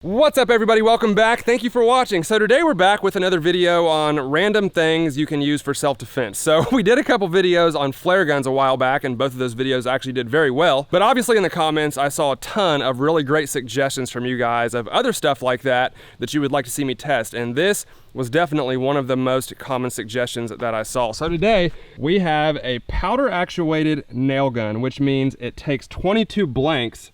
What's up everybody, welcome back. Thank you for watching. So today we're back with another video on random things you can use for self-defense. So we did a couple videos on flare guns a while back and both of those videos actually did very well. But obviously in the comments I saw a ton of really great suggestions from you guys of other stuff like that you would like to see me test. And this was definitely one of the most common suggestions that I saw. So today we have a powder actuated nail gun, which means it takes 22 blanks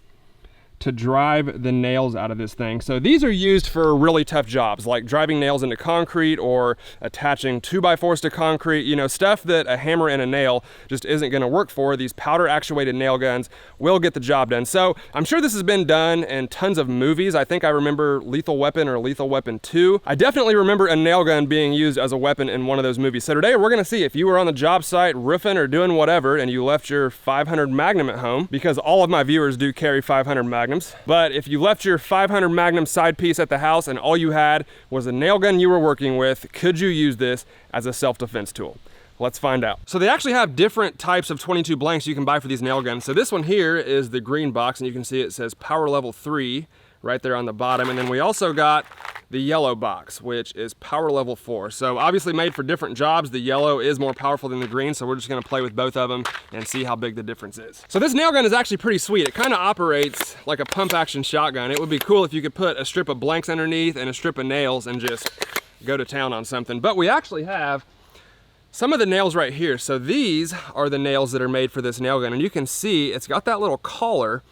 to drive the nails out of this thing. So these are used for really tough jobs like driving nails into concrete or attaching 2x4s to concrete, you know, stuff that a hammer and a nail just isn't gonna work for. These powder actuated nail guns will get the job done. So I'm sure this has been done in tons of movies. I think I remember Lethal Weapon or Lethal Weapon 2. I definitely remember a nail gun being used as a weapon in one of those movies. So today we're gonna see if you were on the job site roofing or doing whatever and you left your 500 Magnum at home, because all of my viewers do carry 500 Magnums. But if you left your 500 Magnum side piece at the house and all you had was a nail gun you were working with, could you use this as a self-defense tool? Let's find out. So they actually have different types of 22 blanks you can buy for these nail guns. So this one here is the green box, and you can see it says power level 3 right there on the bottom. And then we also got the yellow box, which is power level 4. So obviously made for different jobs. The yellow is more powerful than the green, so we're just gonna play with both of them and see how big the difference is. So this nail gun is actually pretty sweet. It kind of operates like a pump action shotgun. It would be cool if you could put a strip of blanks underneath and a strip of nails and just go to town on something. But we actually have some of the nails right here. So these are the nails that are made for this nail gun, and you can see it's got that little collar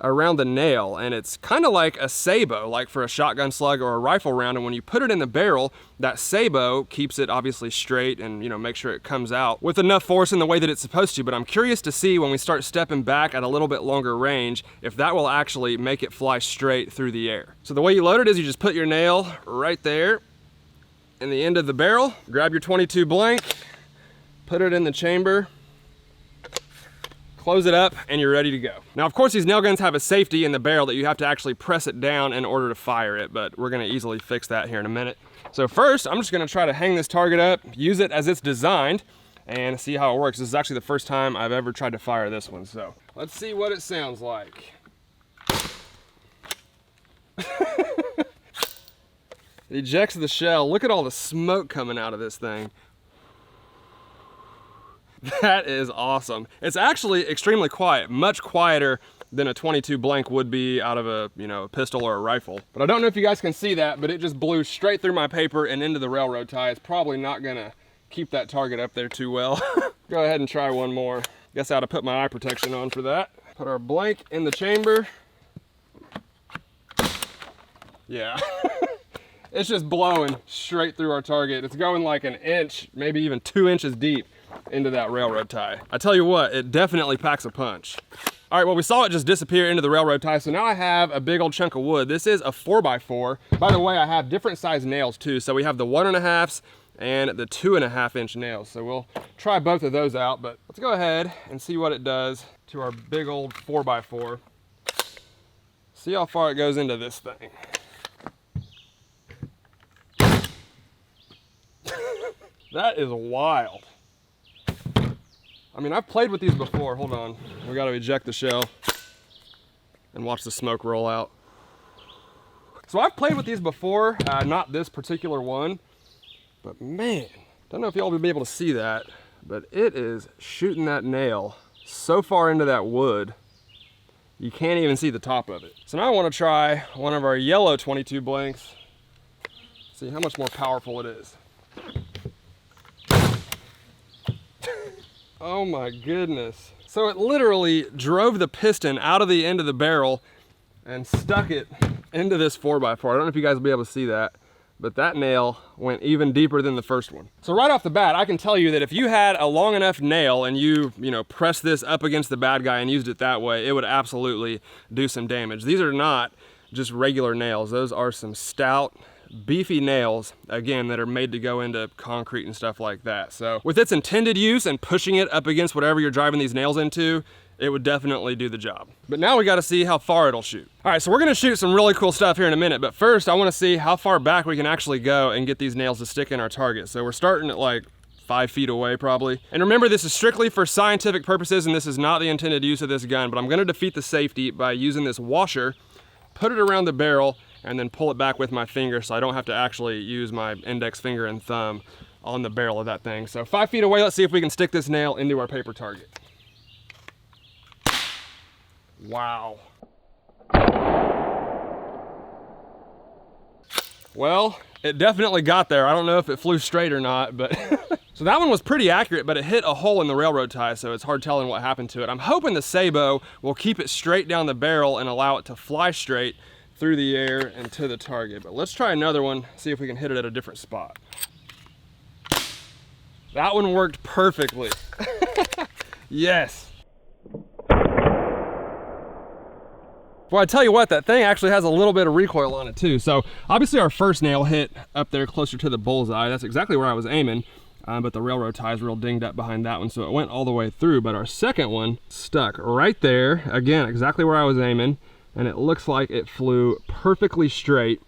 around the nail, and it's kind of like a sabot, like for a shotgun slug or a rifle round. And when you put it in the barrel, that sabot keeps it obviously straight and, you know, make sure it comes out with enough force in the way that it's supposed to. But I'm curious to see when we start stepping back at a little bit longer range if that will actually make it fly straight through the air. So the way you load it is you just put your nail right there in the end of the barrel, grab your 22 blank, put it in the chamber, close it up, and you're ready to go. Now, of course, these nail guns have a safety in the barrel that you have to actually press it down in order to fire it, but we're gonna easily fix that here in a minute. So first, I'm just gonna try to hang this target up, use it as it's designed, and see how it works. This is actually the first time I've ever tried to fire this one, so let's see what it sounds like. It ejects the shell. Look at all the smoke coming out of this thing. That is awesome. It's actually extremely quiet, much quieter than a 22 blank would be out of a, you know, a pistol or a rifle. But I don't know if you guys can see that, but it just blew straight through my paper and into the railroad tie. It's probably not gonna keep that target up there too well. Go ahead and try one more. Guess I ought to put my eye protection on for that. Put our blank in the chamber. Yeah. It's just blowing straight through our target. It's going like an inch, maybe even 2 inches deep into that railroad tie. I tell you what, it definitely packs a punch. All right, well, we saw it just disappear into the railroad tie, so now I have a big old chunk of wood. This is a 4x4. By the way, I have different size nails too. So we have the 1.5 and the 2.5 inch nails. So we'll try both of those out, but let's go ahead and see what it does to our big old 4x4. See how far it goes into this thing. That is wild. I mean, I've played with these before. Hold on. We got to eject the shell and watch the smoke roll out. So I've played with these before, not this particular one, but man, don't know if y'all will be able to see that, but it is shooting that nail so far into that wood, you can't even see the top of it. So now I want to try one of our yellow 22 blanks, see how much more powerful it is. Oh my goodness. So it literally drove the piston out of the end of the barrel and stuck it into this 4x4. I don't know if you guys will be able to see that, but that nail went even deeper than the first one. So right off the bat, I can tell you that if you had a long enough nail and you pressed this up against the bad guy and used it that way, it would absolutely do some damage. These are not just regular nails. Those are some stout, beefy nails, again, that are made to go into concrete and stuff like that. So with its intended use and pushing it up against whatever you're driving these nails into, it would definitely do the job. But now we got to see how far it'll shoot. All right, so we're gonna shoot some really cool stuff here in a minute, but first I want to see how far back we can actually go and get these nails to stick in our target. So we're starting at like 5 feet away probably. And remember, this is strictly for scientific purposes and this is not the intended use of this gun, but I'm gonna defeat the safety by using this washer, put it around the barrel, and then pull it back with my finger so I don't have to actually use my index finger and thumb on the barrel of that thing. So 5 feet away, let's see if we can stick this nail into our paper target. Wow. Well, it definitely got there. I don't know if it flew straight or not, but so that one was pretty accurate, but it hit a hole in the railroad tie, so it's hard telling what happened to it. I'm hoping the sabot will keep it straight down the barrel and allow it to fly straight through the air and to the target. But let's try another one, see if we can hit it at a different spot. That one worked perfectly. Yes. Well, I tell you what, that thing actually has a little bit of recoil on it too. So obviously our first nail hit up there closer to the bullseye. That's exactly where I was aiming, but the railroad tie is real dinged up behind that one, so it went all the way through. But our second one stuck right there, again, exactly where I was aiming, and it looks like it flew perfectly straight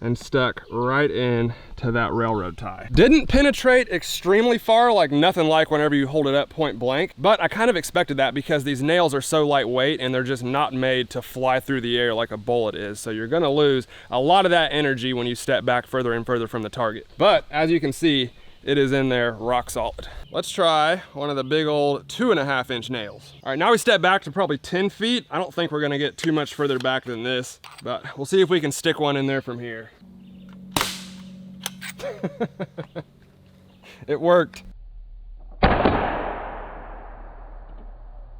and stuck right in to that railroad tie. Didn't penetrate extremely far, like nothing like whenever you hold it up point blank, but I kind of expected that because these nails are so lightweight and they're just not made to fly through the air like a bullet is. So you're gonna lose a lot of that energy when you step back further and further from the target. But as you can see, it is in there rock solid. Let's try one of the big old 2.5 inch nails. All right, now we step back to probably 10 feet. I don't think we're gonna get too much further back than this, but we'll see if we can stick one in there from here. It worked. All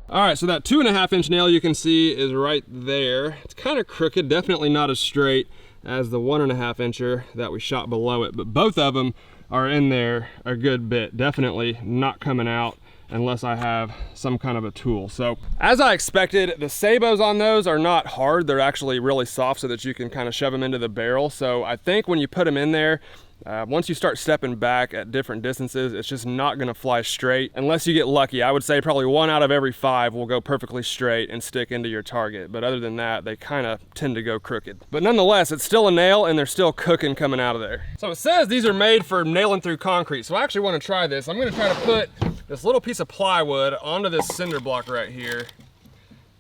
right, so that 2.5 inch nail you can see is right there. It's kind of crooked, definitely not as straight as the 1.5 incher that we shot below it, but both of them are in there a good bit. Definitely not coming out unless I have some kind of a tool. So as I expected, the sabots on those are not hard. They're actually really soft so that you can kind of shove them into the barrel. So I think when you put them in there, once you start stepping back at different distances, it's just not gonna fly straight unless you get lucky. I would say probably 1 out of every 5 will go perfectly straight and stick into your target. But other than that, they kind of tend to go crooked. But nonetheless, it's still a nail and they're still cooking coming out of there. So it says these are made for nailing through concrete. So I actually wanna try this. I'm gonna try to put this little piece of plywood onto this cinder block right here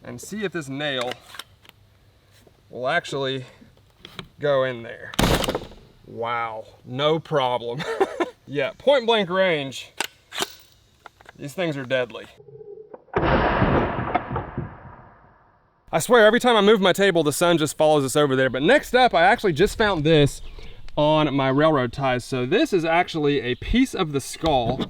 and see if this nail will actually go in there. Wow, no problem. Yeah, point blank range, these things are deadly. I swear, every time I move my table, the sun just follows us over there. But next up, I actually just found this on my railroad ties. So this is actually a piece of the skull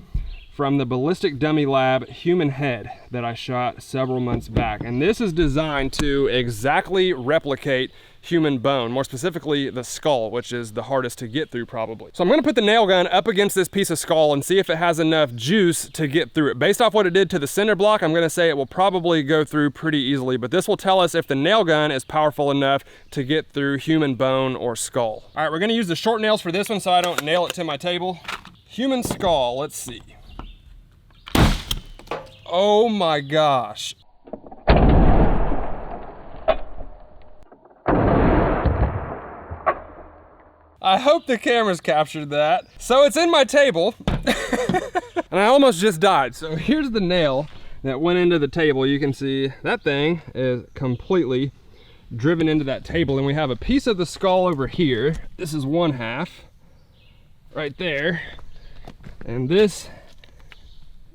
from the Ballistic Dummy Lab human head that I shot several months back. And this is designed to exactly replicate human bone, more specifically the skull, which is the hardest to get through probably. So I'm gonna put the nail gun up against this piece of skull and see if it has enough juice to get through it. Based off what it did to the cinder block, I'm gonna say it will probably go through pretty easily, but this will tell us if the nail gun is powerful enough to get through human bone or skull. All right, we're gonna use the short nails for this one so I don't nail it to my table. Human skull, let's see. Oh my gosh. I hope the camera's captured that. So it's in my table, and I almost just died. So here's the nail that went into the table. You can see that thing is completely driven into that table, and we have a piece of the skull over here. This is 1/2 right there, and this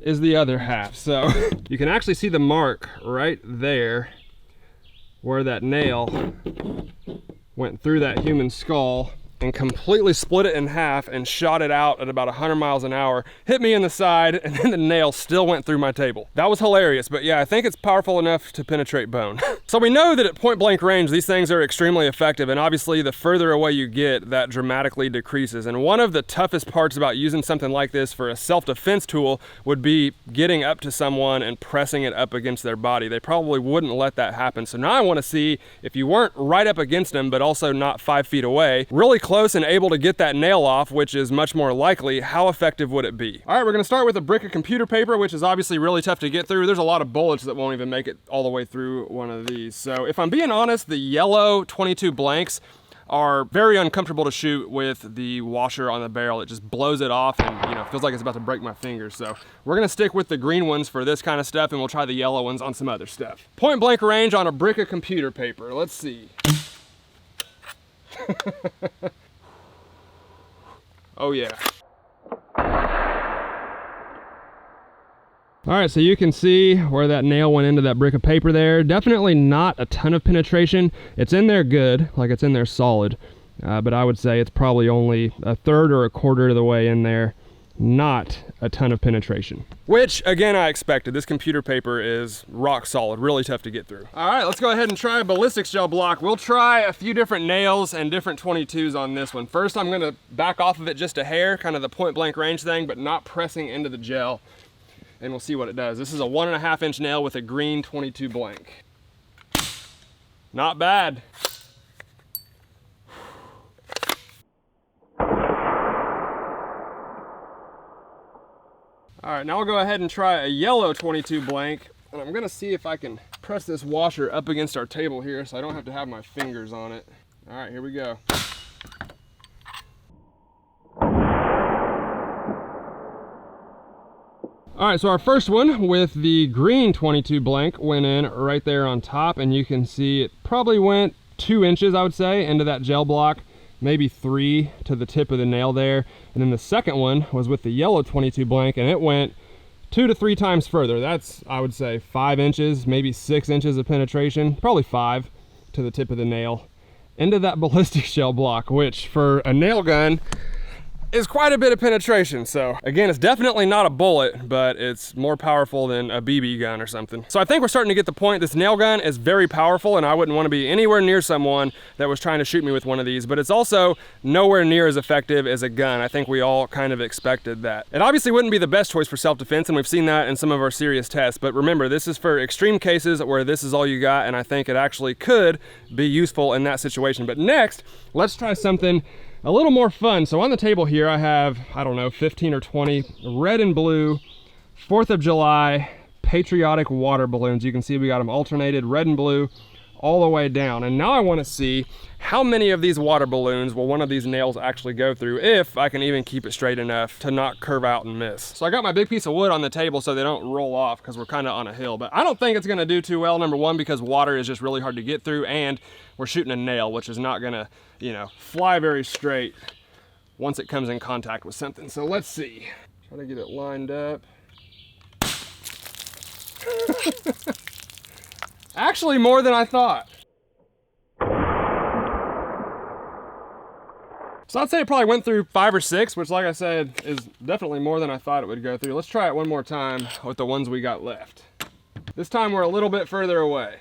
is the other half. So you can actually see the mark right there where that nail went through that human skull and completely split it in half and shot it out at about 100 miles an hour, hit me in the side, and then the nail still went through my table. That was hilarious, but yeah, I think it's powerful enough to penetrate bone. So we know that at point blank range, these things are extremely effective, and obviously the further away you get, that dramatically decreases. And one of the toughest parts about using something like this for a self-defense tool would be getting up to someone and pressing it up against their body. They probably wouldn't let that happen. So now I wanna see if you weren't right up against them, but also not 5 feet away, really close and able to get that nail off, which is much more likely, how effective would it be? All right, we're gonna start with a brick of computer paper, which is obviously really tough to get through. There's a lot of bullets that won't even make it all the way through one of these. So if I'm being honest, the yellow 22 blanks are very uncomfortable to shoot with the washer on the barrel. It just blows it off and, you know, feels like it's about to break my fingers. So we're gonna stick with the green ones for this kind of stuff, and we'll try the yellow ones on some other stuff. Point blank range on a brick of computer paper. Let's see. Oh yeah. All right, so you can see where that nail went into that brick of paper there. Definitely not a ton of penetration. It's in there good, like it's in there solid, but I would say it's probably only a third or a quarter of the way in there. Not a ton of penetration. Which, again, I expected. This computer paper is rock solid, really tough to get through. All right, let's go ahead and try a ballistics gel block. We'll try a few different nails and different 22s on this one. First, I'm gonna back off of it just a hair, kind of the point blank range thing, but not pressing into the gel. And we'll see what it does. This is a 1.5 inch nail with a green 22 blank. Not bad. All right, now I'll go ahead and try a yellow 22 blank, and I'm gonna see if I can press this washer up against our table here so I don't have to have my fingers on it. All right, here we go. All right, so our first one with the green 22 blank went in right there on top, and you can see it probably went 2 inches, I would say, into that gel block, maybe 3 to the tip of the nail there. And then the second one was with the yellow 22 blank, and it went 2 to 3 times further. That's, I would say, 5 inches, maybe 6 inches of penetration, probably 5 to the tip of the nail into that ballistic gel block, which for a nail gun is quite a bit of penetration. So again, it's definitely not a bullet, but it's more powerful than a BB gun or something. So I think we're starting to get the point. This nail gun is very powerful, and I wouldn't want to be anywhere near someone that was trying to shoot me with one of these, but it's also nowhere near as effective as a gun. I think we all kind of expected that. It obviously wouldn't be the best choice for self-defense, and we've seen that in some of our serious tests, but remember, this is for extreme cases where this is all you got, and I think it actually could be useful in that situation. But next, let's try something a little more fun. So on the table here, I have, I don't know, 15 or 20 red and blue 4th of July patriotic water balloons. You can see we got them alternated, red and blue, all the way down. And now I want to see how many of these water balloons will one of these nails actually go through, if I can even keep it straight enough to not curve out and miss. So I got my big piece of wood on the table so they don't roll off, because we're kind of on a hill, but I don't think it's going to do too well. Number one, because water is just really hard to get through, and we're shooting a nail, which is not going to, you know, fly very straight once it comes in contact with something. So let's see. Try to get it lined up. Actually, more than I thought. So I'd say it probably went through 5 or 6, which, like I said, is definitely more than I thought it would go through. Let's try it one more time with the ones we got left. This time we're a little bit further away.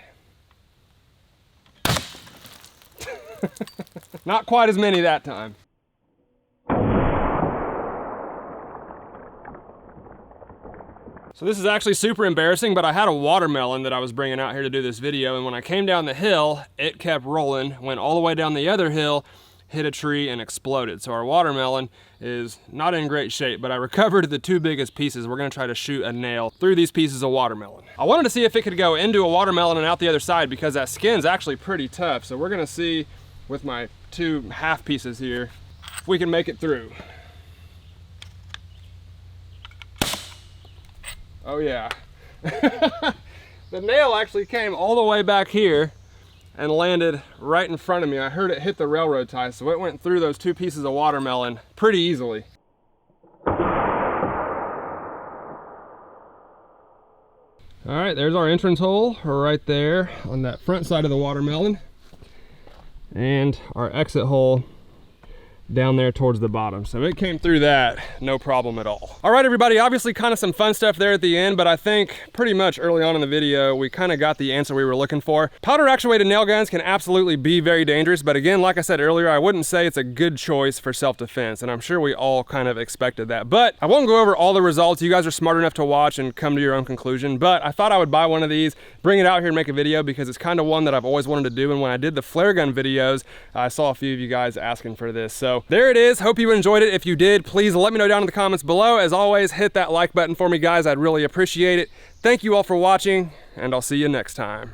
Not quite as many that time. So this is actually super embarrassing, but I had a watermelon that I was bringing out here to do this video, and when I came down the hill, it kept rolling, went all the way down the other hill, hit a tree, and exploded. So our watermelon is not in great shape, but I recovered the 2 biggest pieces. We're gonna try to shoot a nail through these pieces of watermelon. I wanted to see if it could go into a watermelon and out the other side, because that skin's actually pretty tough. So we're gonna see with my 2 half pieces here if we can make it through. Oh yeah. The nail actually came all the way back here and landed right in front of me. I heard it hit the railroad ties, so it went through those 2 pieces of watermelon pretty easily. All right, there's our entrance hole right there on that front side of the watermelon, and our exit hole down there towards the bottom. So it came through that, no problem at all. All right, everybody, obviously kind of some fun stuff there at the end, but I think pretty much early on in the video, we kind of got the answer we were looking for. Powder actuated nail guns can absolutely be very dangerous, but again, like I said earlier, I wouldn't say it's a good choice for self-defense, and I'm sure we all kind of expected that. But I won't go over all the results. You guys are smart enough to watch and come to your own conclusion, but I thought I would buy one of these, bring it out here and make a video, because it's kind of one that I've always wanted to do, and when I did the flare gun videos, I saw a few of you guys asking for this. So there it is. Hope you enjoyed it. If you did, please let me know down in the comments below. As always, hit that like button for me, guys. I'd really appreciate it. Thank you all for watching, and I'll see you next time.